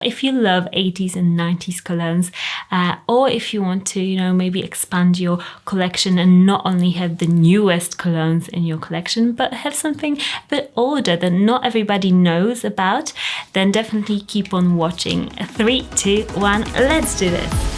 If you love 80s and 90s colognes, or if you want to, maybe expand your collection and not only have the newest colognes in your collection, but have something a bit older that not everybody knows about, then definitely keep on watching. 3, 2, 1, let's do this.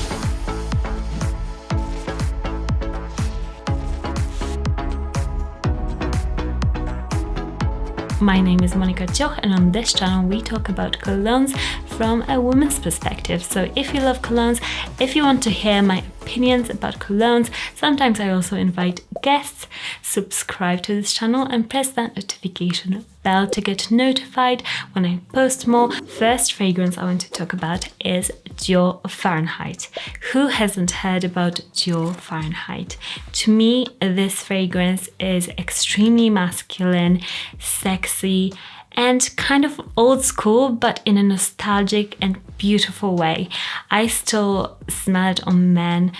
My name is Monika Cioch, and on this channel we talk about colognes from a woman's perspective. So if you love colognes, if you want to hear my opinions about colognes, sometimes I also invite guests, subscribe to this channel and press that notification bell to get notified when I post more. First fragrance I want to talk about is Gio Fahrenheit. Who hasn't heard about Gio Fahrenheit? To me, this fragrance is extremely masculine, sexy, and kind of old school, but in a nostalgic and beautiful way. I still smell it on men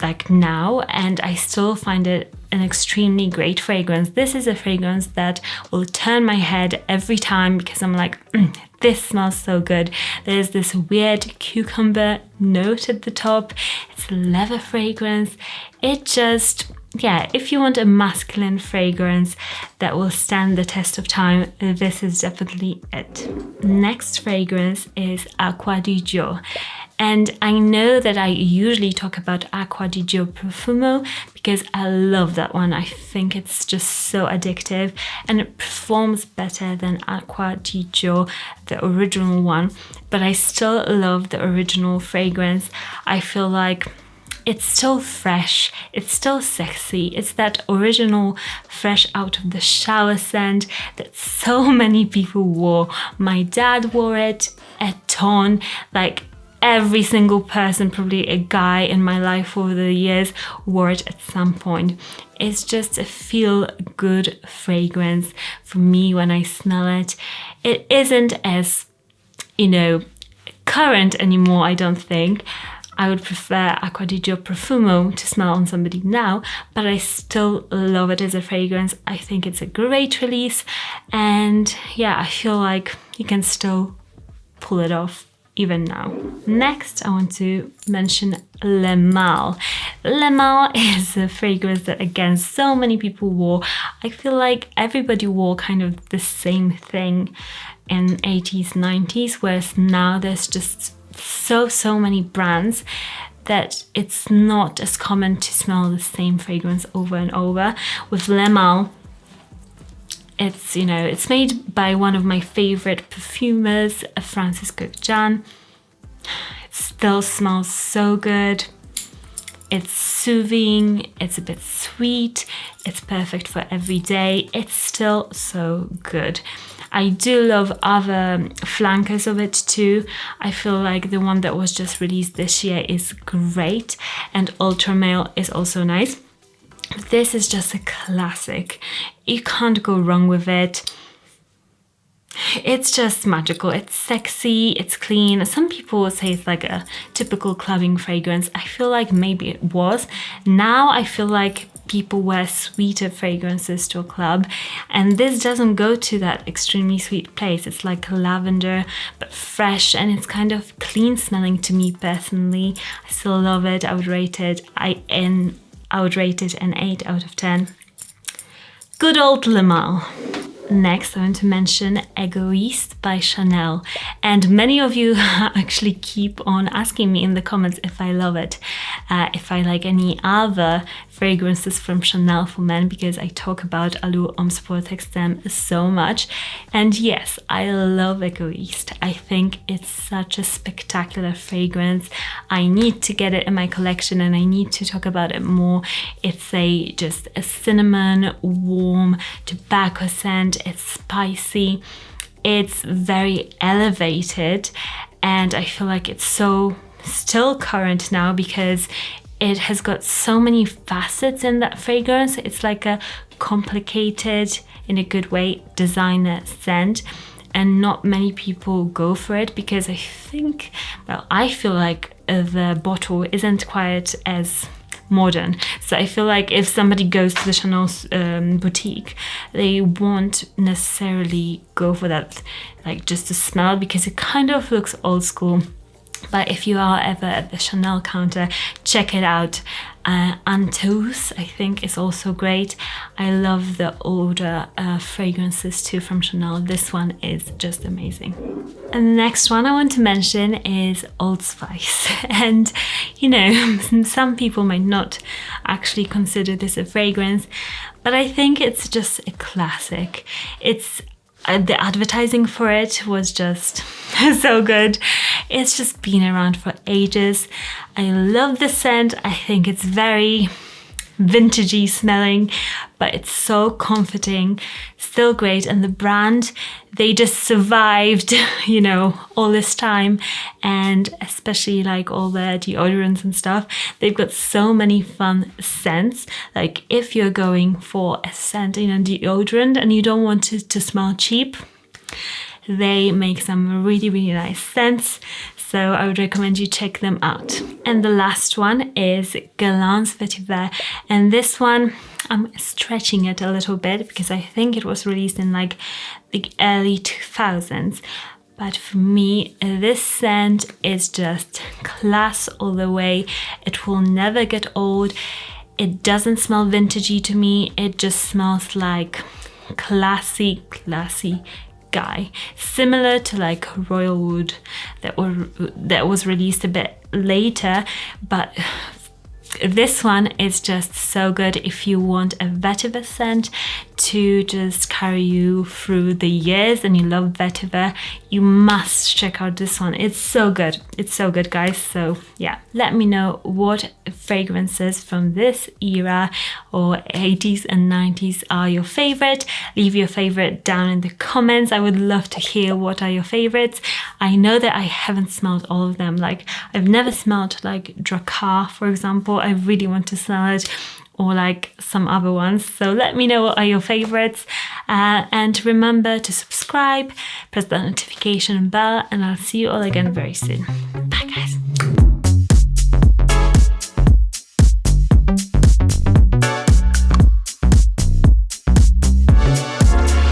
like now, and I still find it an extremely great fragrance. This is a fragrance that will turn my head every time because I'm like, this smells so good. There's this weird cucumber note at the top. It's a leather fragrance. It just, if you want a masculine fragrance that will stand the test of time, this is definitely it. Next fragrance is Acqua di Gio. And I know that I usually talk about Acqua di Gio Profumo because I love that one. I think it's just so addictive and it performs better than Acqua di Gio, the original one. But I still love the original fragrance. I feel like it's still fresh, it's still sexy. It's that original fresh out of the shower scent that so many people wore. My dad wore it a ton, like every single person, probably a guy in my life over the years, wore it at some point. It's just a feel-good fragrance for me when I smell it. It isn't as, current anymore, I don't think. I would prefer Acqua di Gio Profumo to smell on somebody now, but I still love it as a fragrance. I think it's a great release, and I feel like you can still pull it off even now. Next, I want to mention Le Mal. Le Mal is a fragrance that, again, so many people wore. I feel like everybody wore kind of the same thing in 80s, 90s, whereas now there's just so many brands that it's not as common to smell the same fragrance over and over. With Le Mal, it's made by one of my favorite perfumers, Francis Jan. It still smells so good. It's soothing, it's a bit sweet, it's perfect for every day. It's still so good. I do love other flankers of it too. I feel like the one that was just released this year is great, and Ultra Male is also nice. This is just a classic. You can't go wrong with it. It's just magical. It's sexy, it's clean. Some people would say it's like a typical clubbing fragrance. I feel like maybe it was. Now I feel like people wear sweeter fragrances to a club, and this doesn't go to that extremely sweet place. It's like lavender but fresh, and it's kind of clean smelling to me personally. I still love it. I would rate it an 8 out of 10. Good old Le Mal. Next, I want to mention Egoiste by Chanel. And many of you actually keep on asking me in the comments if I love it, if I like any other fragrances from Chanel for men, because I talk about Allure Homme Sport Extreme so much. And yes, I love Egoiste. I think it's such a spectacular fragrance. I need to get it in my collection and I need to talk about it more. It's just a cinnamon, warm tobacco scent. It's spicy. It's very elevated, and I feel like it's so still current now because it has got so many facets in that fragrance. It's like a complicated, in a good way, designer scent, and not many people go for it because I feel like the bottle isn't quite as modern. So I feel like if somebody goes to the Chanel boutique, they won't necessarily go for that, like just the smell, because it kind of looks old school. But if you are ever at the Chanel counter, check it out. Antus, I think, is also great. I love the older fragrances too from Chanel. This one is just amazing. And the next one I want to mention is Old Spice. And, you know, some people might not actually consider this a fragrance, but I think it's just a classic. It's the advertising for it was just so good. It's just been around for ages. I love the scent. I think it's very vintagey smelling, but it's so comforting, still great. And the brand, they just survived, you know, all this time. And especially like all the deodorants and stuff, they've got so many fun scents. Like if you're going for a scent in a deodorant and you don't want it to smell cheap, they make some really, really nice scents. So I would recommend you check them out. And the last one is Colognes Vetiver. And this one, I'm stretching it a little bit because I think it was released in like the early 2000s. But for me, this scent is just class all the way. It will never get old. It doesn't smell vintagey to me. It just smells like classy guy, similar to like Royal Wood that was released a bit later, but this one is just so good if you want a vetiver scent to just carry you through the years and you love vetiver. You must check out this one. It's so good. It's so good, guys. So yeah, let me know what fragrances from this era or 80s and 90s are your favorite. Leave your favorite down in the comments. I would love to hear what are your favorites. I know that I haven't smelled all of them. Like I've never smelled like Drakkar, for example. I really want to smell it, or like some other ones. So let me know what are your favorites, and remember to subscribe, press the notification bell, and I'll see you all again very soon.